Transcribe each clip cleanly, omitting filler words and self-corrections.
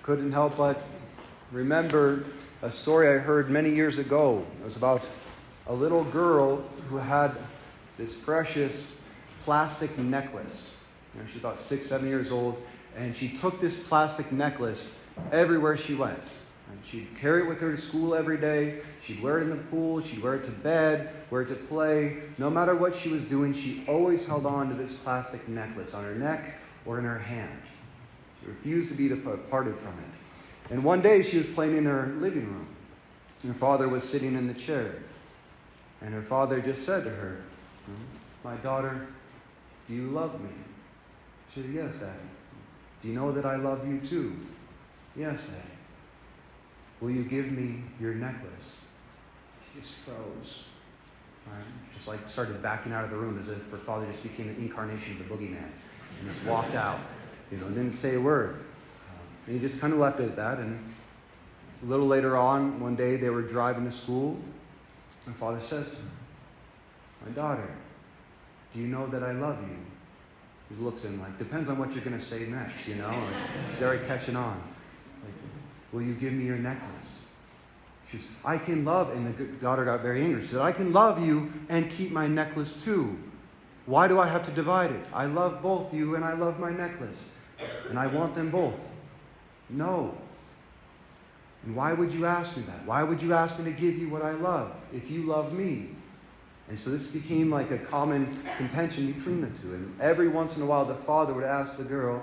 couldn't help but remember a story I heard many years ago. It was about a little girl who had this precious plastic necklace. She's about 6, 7 years old, and she took this plastic necklace everywhere she went. And she'd carry it with her to school every day. She'd wear it in the pool. She'd wear it to bed, wear it to play. No matter what she was doing, she always held on to this plastic necklace on her neck or in her hand. She refused to be departed from it. And one day she was playing in her living room. Her father was sitting in the chair. And her father just said to her, "My daughter, do you love me?" She said, "Yes, Daddy." "Do you know that I love you too?" "Yes, Daddy." "Will you give me your necklace?" She just froze. Right? Just like started backing out of the room as if her father just became an incarnation of the boogeyman. And just walked out, and didn't say a word. And he just kind of left it at that. And a little later on, one day they were driving to school. Her father says to her, "My daughter, do you know that I love you?" He looks at him like, depends on what you're going to say next, She's already catching on. Like, "Will you give me your necklace?" She says, "I can love," and the daughter got very angry. She said, "I can love you and keep my necklace too. Why do I have to divide it? I love both you and I love my necklace. And I want them both." "No." "And why would you ask me that? Why would you ask me to give you what I love if you love me?" And so this became like a common contention between the two. And every once in a while, the father would ask the girl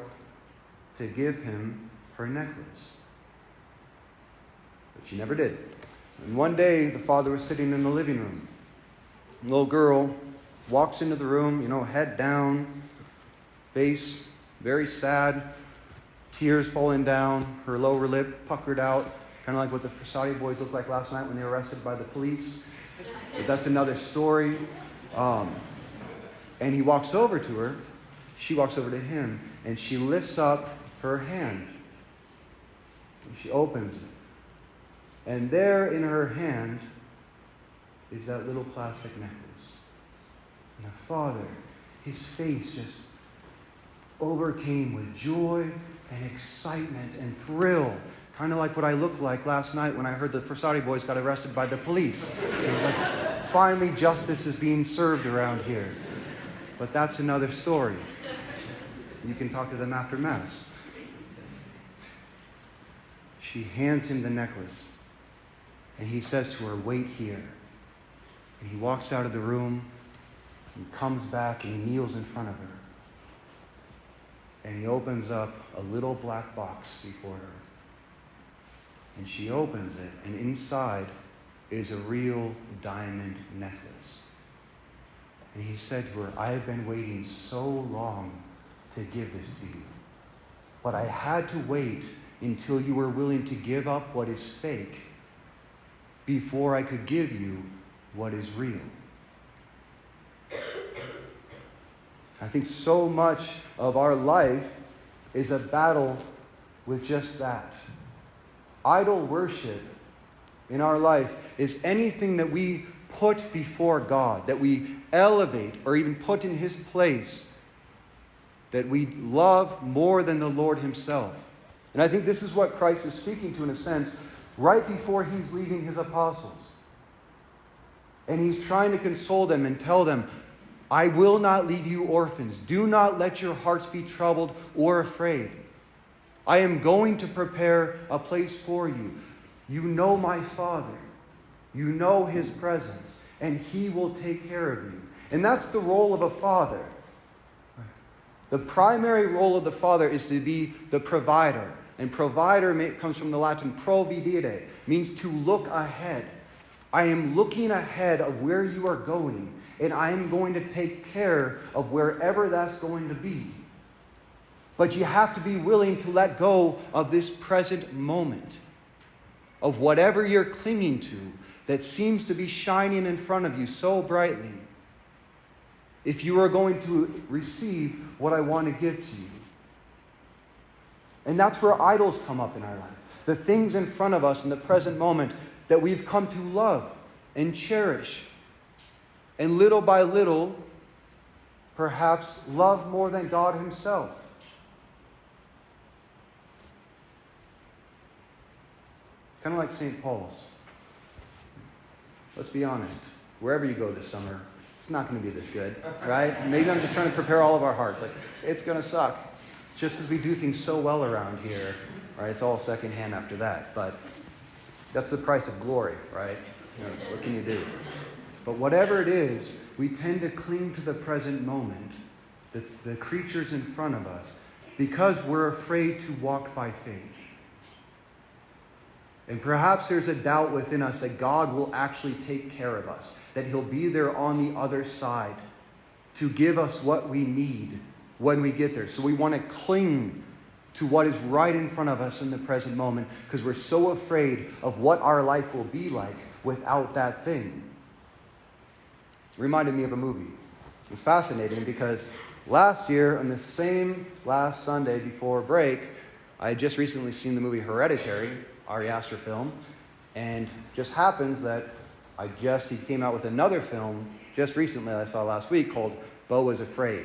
to give him her necklace. But she never did. And one day, the father was sitting in the living room. The little girl walks into the room, head down, face very sad, tears falling down, her lower lip puckered out, kind of like what the Versati boys looked like last night when they were arrested by the police. But that's another story. And he walks over to her. She walks over to him. And she lifts up her hand. And she opens it. And there in her hand is that little plastic necklace. And the father, his face just overcame with joy and excitement and thrill. Kind of like what I looked like last night when I heard the Versati boys got arrested by the police. It was like, finally justice is being served around here. But that's another story. You can talk to them after Mass. She hands him the necklace. And he says to her, "Wait here." And he walks out of the room and comes back and he kneels in front of her. And he opens up a little black box before her. And she opens it, and inside is a real diamond necklace. And he said to her, "I have been waiting so long to give this to you. But I had to wait until you were willing to give up what is fake before I could give you what is real." I think so much of our life is a battle with just that. Idol worship in our life is anything that we put before God, that we elevate or even put in His place, that we love more than the Lord Himself. And I think this is what Christ is speaking to in a sense right before He's leaving His apostles. And He's trying to console them and tell them, "I will not leave you orphans. Do not let your hearts be troubled or afraid. I am going to prepare a place for you. You know my Father. You know His presence. And He will take care of you." And that's the role of a father. The primary role of the father is to be the provider. And provider comes from the Latin providere, means to look ahead. I am looking ahead of where you are going, and I am going to take care of wherever that's going to be. But you have to be willing to let go of this present moment, of whatever you're clinging to that seems to be shining in front of you so brightly, if you are going to receive what I want to give to you. And that's where idols come up in our life. The things in front of us in the present moment that we've come to love and cherish. And little by little, perhaps love more than God Himself. Kind of like St. Paul's. Let's be honest. Wherever you go this summer, it's not going to be this good, right? Maybe I'm just trying to prepare all of our hearts. Like, it's going to suck. Just because we do things so well around here, right? It's all secondhand after that. But that's the price of glory, right? What can you do? But whatever it is, we tend to cling to the present moment, the creatures in front of us, because we're afraid to walk by faith. And perhaps there's a doubt within us that God will actually take care of us, that He'll be there on the other side to give us what we need when we get there. So we want to cling to what is right in front of us in the present moment because we're so afraid of what our life will be like without that thing. It reminded me of a movie. It's fascinating because last year, on the same last Sunday before break, I had just recently seen the movie Hereditary, Ari Aster film, and just happens that he came out with another film just recently that I saw last week called Beau Was Afraid.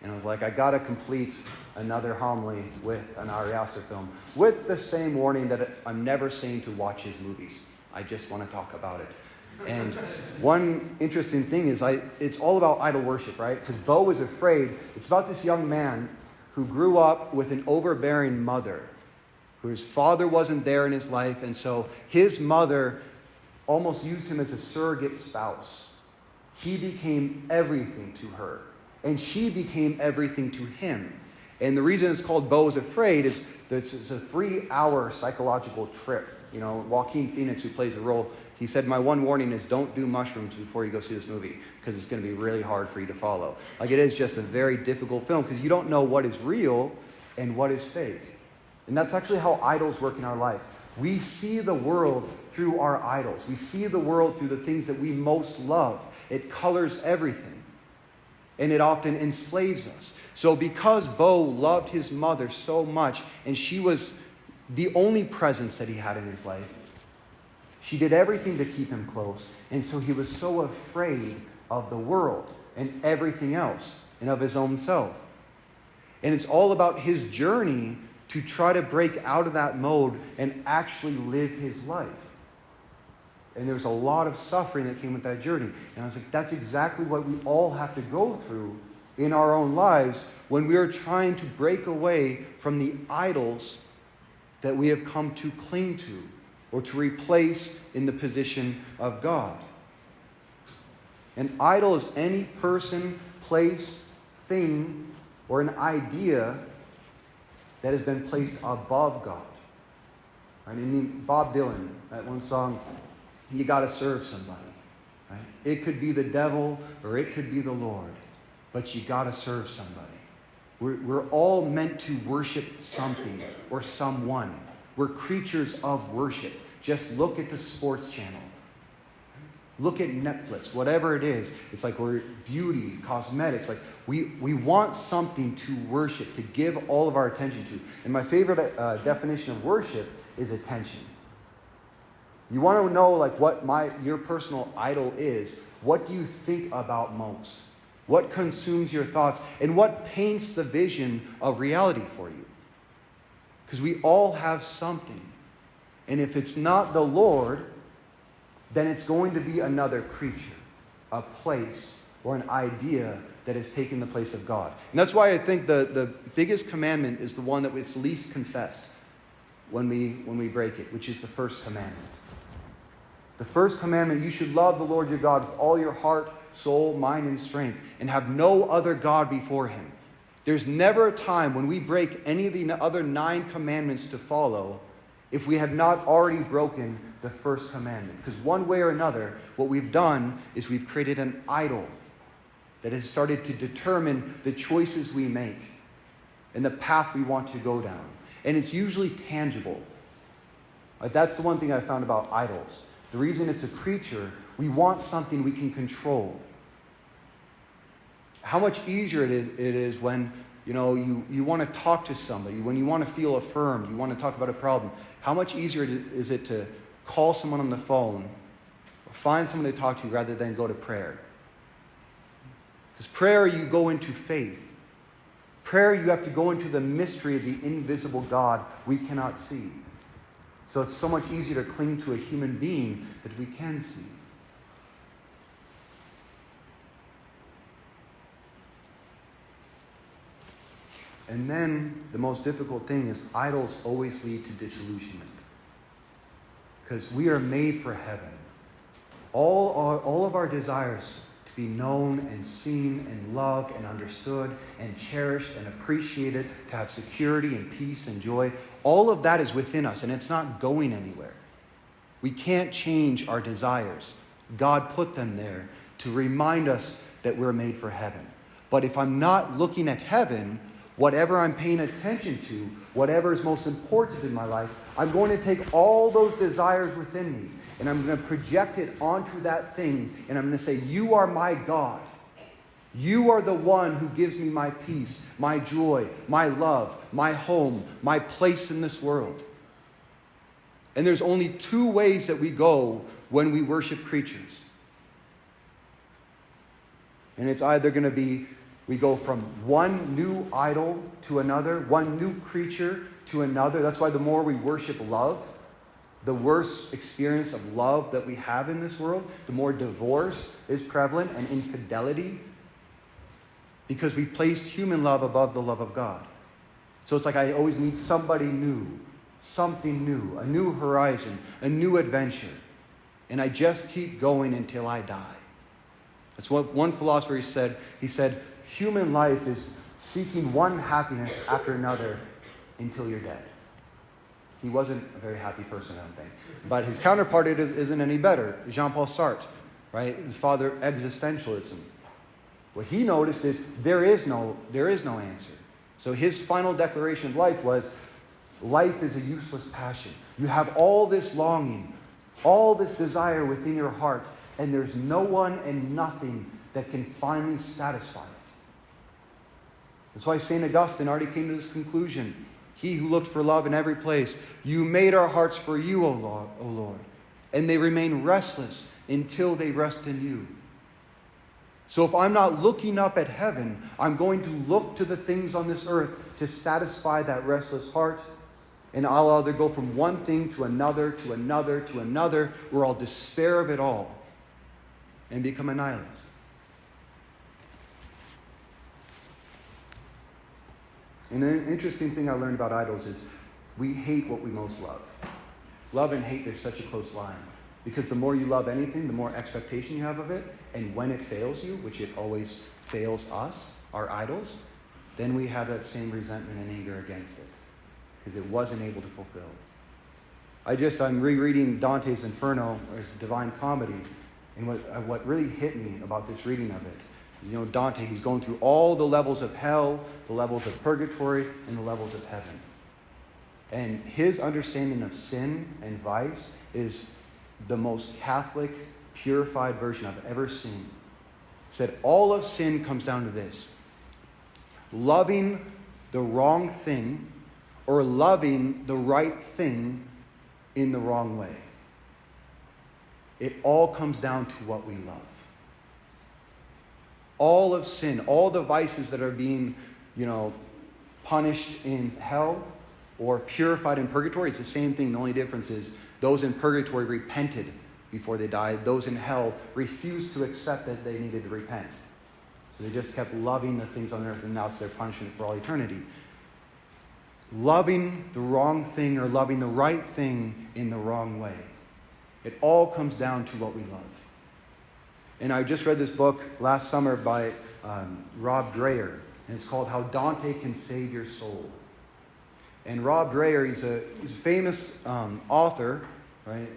And I was like, I got to complete another homily with an Ari Aster film with the same warning that I'm never saying to watch his movies. I just want to talk about it. And one interesting thing is it's all about idol worship, right? Because Beau Was Afraid, it's about this young man who grew up with an overbearing mother, whose father wasn't there in his life, and so his mother almost used him as a surrogate spouse. He became everything to her, and she became everything to him. And the reason it's called Beau Was Afraid is that it's a 3-hour psychological trip. You know, Joaquin Phoenix, who plays a role, he said, my one warning is don't do mushrooms before you go see this movie because it's going to be really hard for you to follow. Like, it is just a very difficult film because you don't know what is real and what is fake. And that's actually how idols work in our life. We see the world through our idols. We see the world through the things that we most love. It colors everything. And it often enslaves us. So because Beau loved his mother so much, and she was the only presence that he had in his life, she did everything to keep him close. And so he was so afraid of the world and everything else and of his own self. And it's all about his journey to try to break out of that mode and actually live his life. And there was a lot of suffering that came with that journey. And I was like, that's exactly what we all have to go through in our own lives when we are trying to break away from the idols that we have come to cling to or to replace in the position of God. An idol is any person, place, thing, or an idea that has been placed above God. Right? And Bob Dylan, that one song, you got to serve somebody. Right? It could be the devil or it could be the Lord, but you got to serve somebody. We're all meant to worship something or someone. We're creatures of worship. Just look at the sports channel. Look at Netflix, whatever it is. It's like we're beauty, cosmetics. Like we want something to worship, to give all of our attention to. And my favorite definition of worship is attention. You want to know like what your personal idol is. What do you think about most? What consumes your thoughts? And what paints the vision of reality for you? Because we all have something. And if it's not the Lord, then it's going to be another creature, a place, or an idea that has taken the place of God. And that's why I think the biggest commandment is the one that is least confessed when we break it, which is the first commandment. The first commandment, you should love the Lord your God with all your heart, soul, mind, and strength, and have no other God before him. There's never a time when we break any of the other 9 commandments to follow if we have not already broken the first commandment. Because one way or another, what we've done is we've created an idol that has started to determine the choices we make and the path we want to go down. And it's usually tangible. That's the one thing I found about idols. The reason it's a creature, we want something we can control. How much easier it is when you want to talk to somebody, when you want to feel affirmed, you want to talk about a problem. How much easier is it to call someone on the phone or find someone to talk to rather than go to prayer? Because prayer, you go into faith. Prayer, you have to go into the mystery of the invisible God we cannot see. So it's so much easier to cling to a human being that we can see. And then the most difficult thing is idols always lead to disillusionment. Because we are made for heaven. All of our desires to be known and seen and loved and understood and cherished and appreciated, to have security and peace and joy, all of that is within us, and it's not going anywhere. We can't change our desires. God put them there to remind us that we're made for heaven. But if I'm not looking at heaven, whatever I'm paying attention to, whatever is most important in my life, I'm going to take all those desires within me and I'm going to project it onto that thing, and I'm going to say, you are my God. You are the one who gives me my peace, my joy, my love, my home, my place in this world. And there's only two ways that we go when we worship creatures. And it's either going to be we go from one new idol to another, one new creature to another. That's why the more we worship love, the worse experience of love that we have in this world, the more divorce is prevalent and infidelity, because we placed human love above the love of God. So it's like I always need somebody new, something new, a new horizon, a new adventure. And I just keep going until I die. That's what one philosopher said. He said, human life is seeking one happiness after another until you're dead. He wasn't a very happy person, I don't think. But his counterpart isn't any better. Jean-Paul Sartre, right? His father, existentialism. What he noticed is there is no answer. So his final declaration of life was, life is a useless passion. You have all this longing, all this desire within your heart, and there's no one and nothing that can finally satisfy it. That's why St. Augustine already came to this conclusion. He who looked for love in every place, you made our hearts for you, O Lord, and they remain restless until they rest in you. So if I'm not looking up at heaven, I'm going to look to the things on this earth to satisfy that restless heart, and I'll either go from one thing to another, to another, to another, or I'll despair of it all and become a nihilist. And an interesting thing I learned about idols is we hate what we most love. Love and hate, there's such a close line. Because the more you love anything, the more expectation you have of it. And when it fails you, which it always fails us, our idols, then we have that same resentment and anger against it. Because it wasn't able to fulfill. I'm rereading Dante's Inferno, or his Divine Comedy. And what really hit me about this reading of it, Dante, he's going through all the levels of hell, the levels of purgatory, and the levels of heaven. And his understanding of sin and vice is the most Catholic, purified version I've ever seen. He said, all of sin comes down to this: loving the wrong thing or loving the right thing in the wrong way. It all comes down to what we love. All of sin, all the vices that are being, punished in hell or purified in purgatory, it's the same thing. The only difference is those in purgatory repented before they died. Those in hell refused to accept that they needed to repent. So they just kept loving the things on earth, and now it's their punishment for all eternity. Loving the wrong thing or loving the right thing in the wrong way. It all comes down to what we love. And I just read this book last summer by Rob Dreher, and it's called How Dante Can Save Your Soul. And Rob Dreher, he's a famous author, right?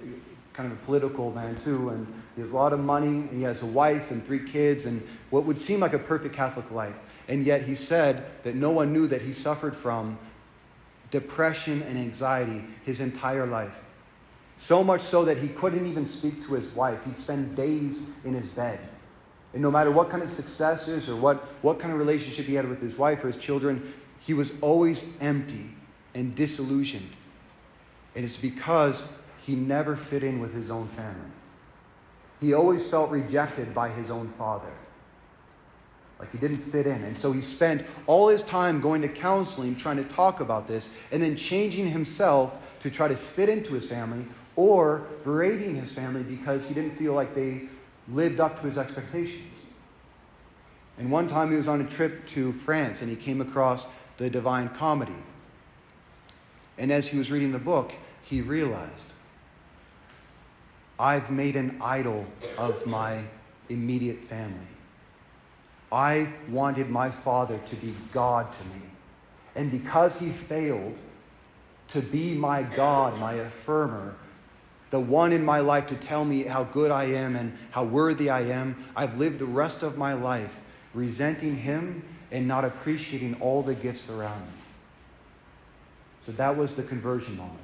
Kind of a political man too, and he has a lot of money, and he has a wife and 3 kids, and what would seem like a perfect Catholic life. And yet he said that no one knew that he suffered from depression and anxiety his entire life. So much so that he couldn't even speak to his wife. He'd spend days in his bed. And no matter what kind of successes or what kind of relationship he had with his wife or his children, he was always empty and disillusioned. And it's because he never fit in with his own family. He always felt rejected by his own father. Like he didn't fit in. And so he spent all his time going to counseling, trying to talk about this, and then changing himself to try to fit into his family, or berating his family because he didn't feel like they lived up to his expectations. And one time he was on a trip to France and he came across the Divine Comedy. And as he was reading the book, he realized, I've made an idol of my immediate family. I wanted my father to be God to me. And because he failed to be my God, my affirmer, the one in my life to tell me how good I am and how worthy I am, I've lived the rest of my life resenting him and not appreciating all the gifts around me. So that was the conversion moment.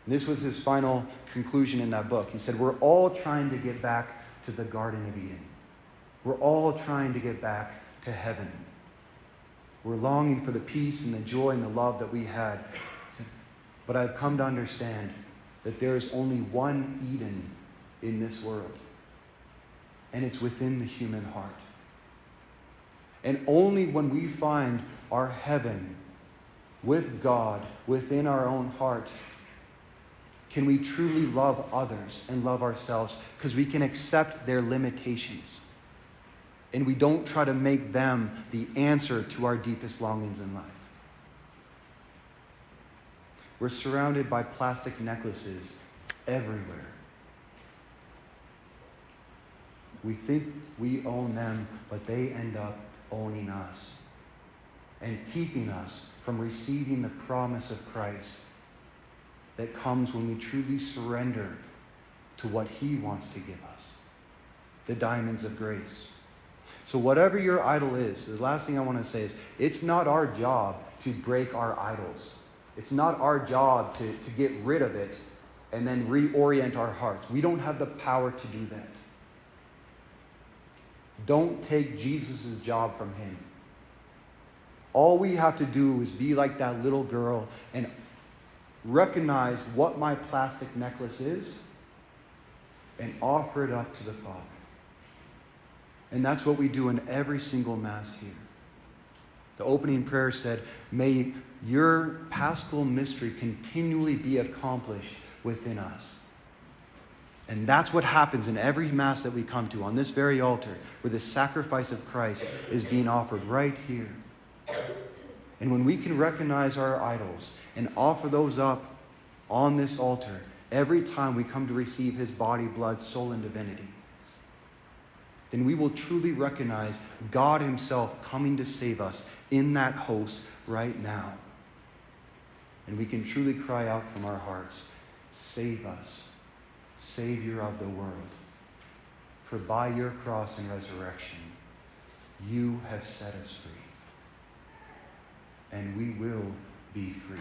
And this was his final conclusion in that book. He said, we're all trying to get back to the Garden of Eden. We're all trying to get back to heaven. We're longing for the peace and the joy and the love that we had. But I've come to understand that there is only one Eden in this world. And it's within the human heart. And only when we find our heaven with God within our own heart can we truly love others and love ourselves, because we can accept their limitations. And we don't try to make them the answer to our deepest longings in life. We're surrounded by plastic necklaces everywhere. We think we own them, but they end up owning us and keeping us from receiving the promise of Christ that comes when we truly surrender to what he wants to give us, the diamonds of grace. So whatever your idol is, the last thing I want to say is, it's not our job to break our idols. It's not our job to get rid of it and then reorient our hearts. We don't have the power to do that. Don't take Jesus' job from him. All we have to do is be like that little girl and recognize what my plastic necklace is and offer it up to the Father. And that's what we do in every single Mass here. The opening prayer said, may your Paschal mystery continually be accomplished within us. And that's what happens in every Mass that we come to, on this very altar, where the sacrifice of Christ is being offered right here. And when we can recognize our idols and offer those up on this altar every time we come to receive his body, blood, soul, and divinity, then we will truly recognize God himself coming to save us in that host right now. And we can truly cry out from our hearts, save us, Savior of the world. For by your cross and resurrection, you have set us free. And we will be free.